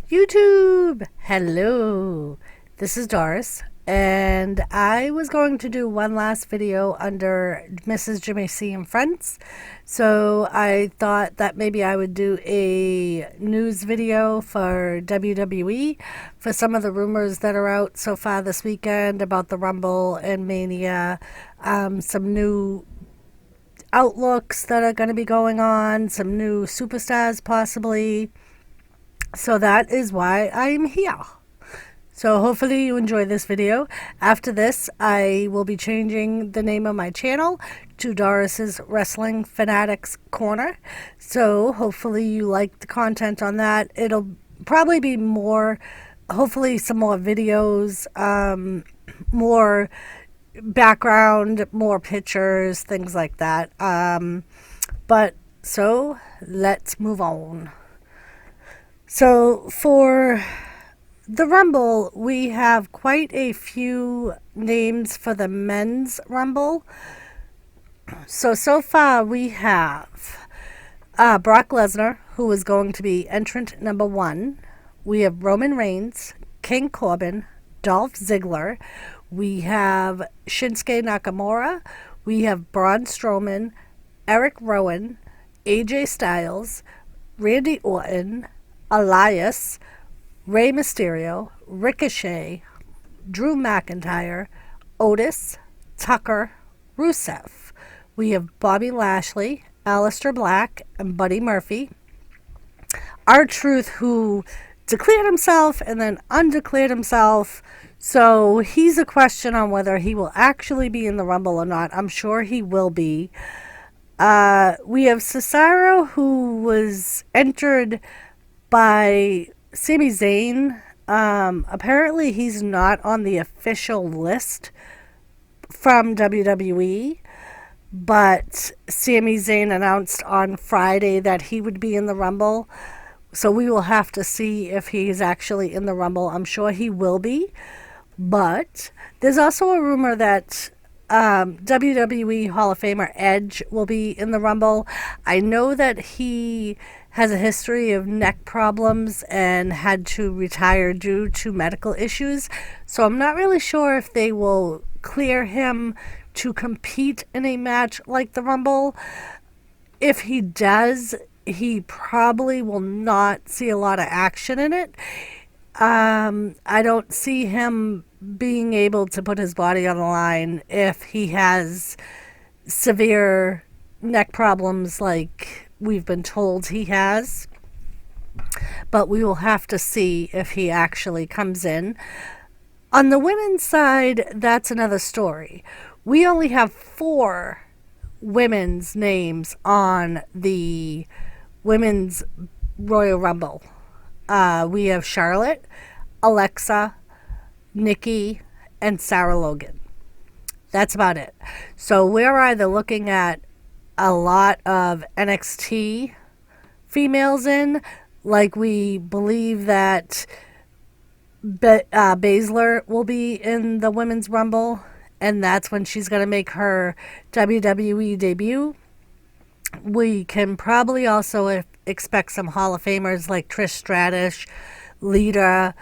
YouTube! Hello! This is Doris, and I was going to do one last video under Mrs. Jimmy C and Friends, so I thought that maybe I would do a news video for WWE for some of the rumors that are out so far this weekend about the Rumble and Mania, some new outlooks that are going to be going on, some new superstars possibly. So that is why I'm here. So hopefully you enjoy this video. After this, I will be changing the name of my channel to Doris's Wrestling Fanatics Corner. So hopefully you like the content on that. It'll probably be more, hopefully some more videos, more background, more pictures, things like that. But so let's move on. So for the Rumble, we have quite a few names for the men's Rumble. So far we have Brock Lesnar, who is going to be entrant number 1. We have Roman Reigns, King Corbin, Dolph Ziggler. We have Shinsuke Nakamura. We have Braun Strowman, Eric Rowan, AJ Styles, Randy Orton, Elias, Rey Mysterio, Ricochet, Drew McIntyre, Otis, Tucker, Rusev. We have Bobby Lashley, Aleister Black, and Buddy Murphy. R-Truth, who declared himself and then undeclared himself. So he's a question on whether he will actually be in the Rumble or not. I'm sure he will be. We have Cesaro, who was entered by Sami Zayn. Apparently he's not on the official list from WWE, but Sami Zayn announced on Friday that he would be in the Rumble. So we will have to see if he's actually in the Rumble. I'm sure he will be, but there's also a rumor that WWE Hall of Famer Edge will be in the Rumble. I know that he has a history of neck problems and had to retire due to medical issues. So I'm not really sure if they will clear him to compete in a match like the Rumble. If he does, he probably will not see a lot of action in it. I don't see him being able to put his body on the line if he has severe neck problems like we've been told he has. But we will have to see if he actually comes in. On the women's side, that's another story. We only have 4 women's names on the Women's Royal Rumble. We have Charlotte, Alexa, Nikki, and Sarah Logan. That's about it. So we're either looking at a lot of NXT females in, like we believe that Baszler will be in the Women's Rumble, and that's when she's going to make her WWE debut. We can probably also expect some Hall of Famers like Trish Stratus, Lita.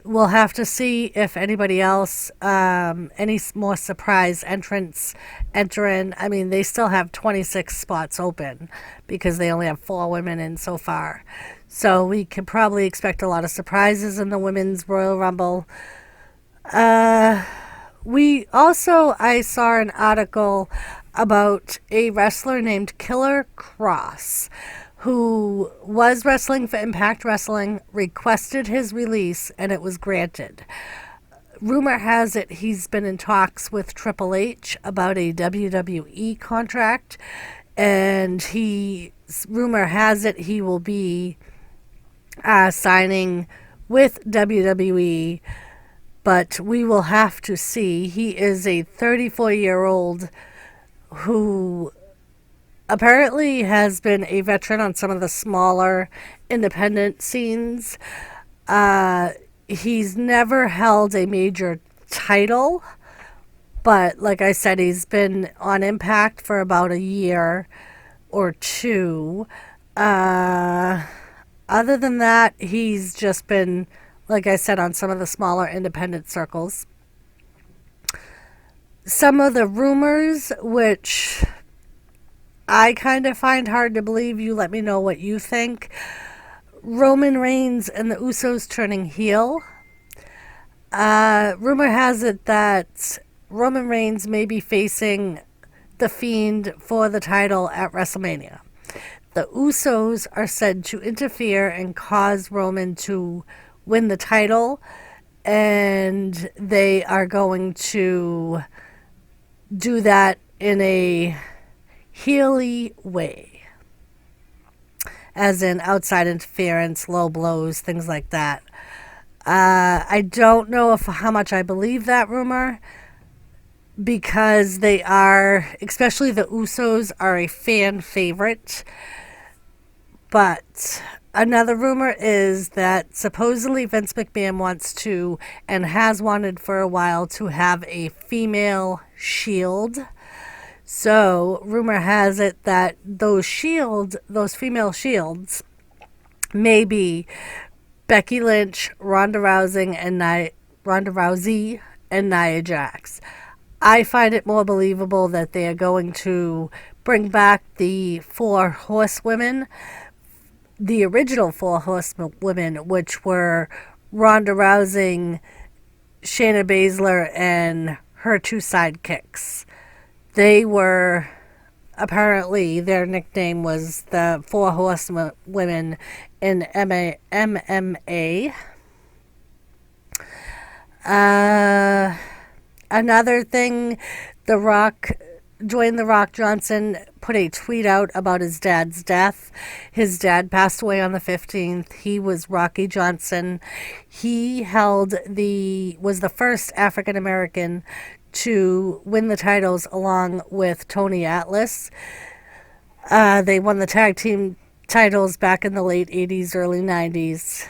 We'll have to see if anybody else, any more surprise entrants enter in. I mean, they still have 26 spots open because they only have 4 women in so far. So we can probably expect a lot of surprises in the Women's Royal Rumble. I saw an article about a wrestler named Killer Cross, who was wrestling for Impact Wrestling, requested his release, and it was granted. Rumor has it he's been in talks with Triple H about a WWE contract, and rumor has it he will be signing with WWE, but we will have to see. He is a 34-year-old who apparently has been a veteran on some of the smaller independent scenes. He's never held a major title, but like I said, he's been on Impact for about a year or 2. Other than that, he's just been, like I said, on some of the smaller independent circles. Some of the rumors, which I kind of find hard to believe, you let me know what you think. Roman Reigns and the Usos turning heel. Rumor has it that Roman Reigns may be facing The Fiend for the title at WrestleMania. The Usos are said to interfere and cause Roman to win the title, and they are going to do that in a heely way, as in outside interference, low blows, things like that. I don't know how much I believe that rumor, because they are, especially the Usos, are a fan favorite. But another rumor is that supposedly Vince McMahon wants to, and has wanted for a while, to have a female Shield. So rumor has it that those female Shields, may be Becky Lynch, Ronda Rousey, and Nia Jax. I find it more believable that they are going to bring back the Four Horsewomen, the original Four Horsewomen, which were Ronda Rousey, Shayna Baszler, and her two sidekicks. They were, apparently, their nickname was the Four Horsewomen in MMA. Another thing, Dwayne "The Rock" Johnson put a tweet out about his dad's death. His dad passed away on the 15th. He was Rocky Johnson. He was the first African American to win the titles along with Tony Atlas. They won the tag team titles back in the late 80s, early 90s.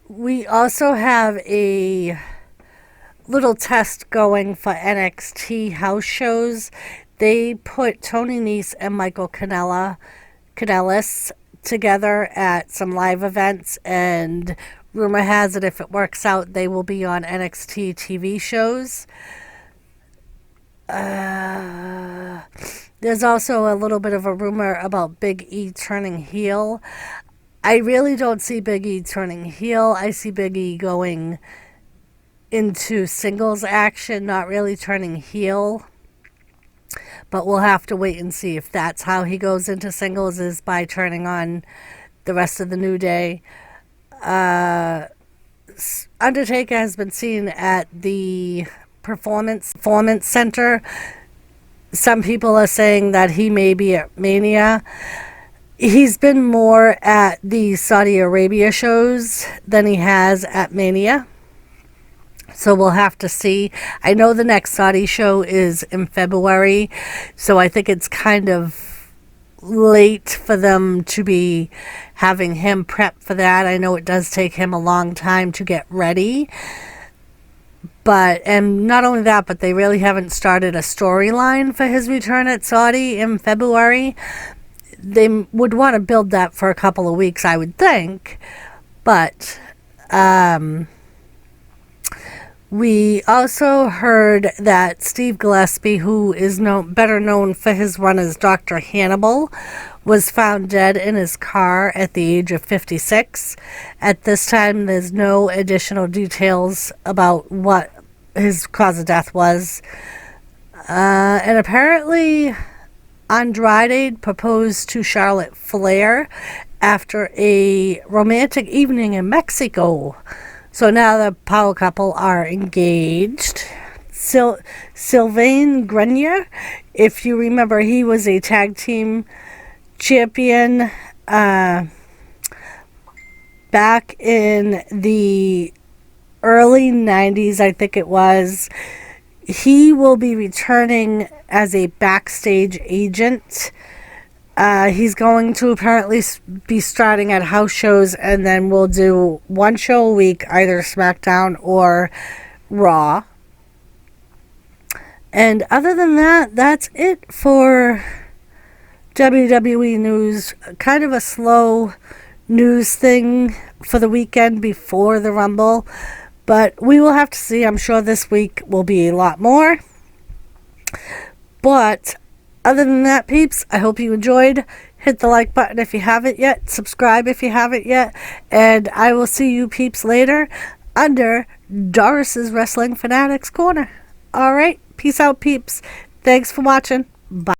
We also have a little test going for NXT house shows. They put Tony Nese and Michael Kanellis together at some live events, and rumor has it, if it works out, they will be on NXT TV shows. There's also a little bit of a rumor about Big E turning heel. I really don't see Big E turning heel. I see Big E going into singles action, not really turning heel. But we'll have to wait and see if that's how he goes into singles, is by turning on the rest of the New Day. Undertaker has been seen at the Performance Center. Some people are saying that he may be at Mania. He's been more at the Saudi Arabia shows than he has at Mania. So we'll have to see. I know the next Saudi show is in February, so I think it's kind of late for them to be having him prep for that. I know it does take him a long time to get ready. And not only that, but they really haven't started a storyline for his return at Saudi in February. They would want to build that for a couple of weeks, I would think. But we also heard that Steve Gillespie, who is better known for his run as Dr. Hannibal, was found dead in his car at the age of 56. At this time, there's no additional details about what his cause of death was. And apparently, Andrade proposed to Charlotte Flair after a romantic evening in Mexico. So now the power couple are engaged. Sylvain Garnier, if you remember, he was a tag team champion back in the early 90s, I think it was. He will be returning as a backstage agent. He's going to apparently be starting at house shows, and then we'll do one show a week, either SmackDown or Raw. And other than that, that's it for WWE news, kind of a slow news thing for the weekend before the Rumble. But we will have to see. I'm sure this week will be a lot more. But other than that, peeps, I hope you enjoyed. Hit the like button if you haven't yet. Subscribe if you haven't yet. And I will see you peeps later under Doris's Wrestling Fanatics Corner. Alright, peace out, peeps. Thanks for watching. Bye.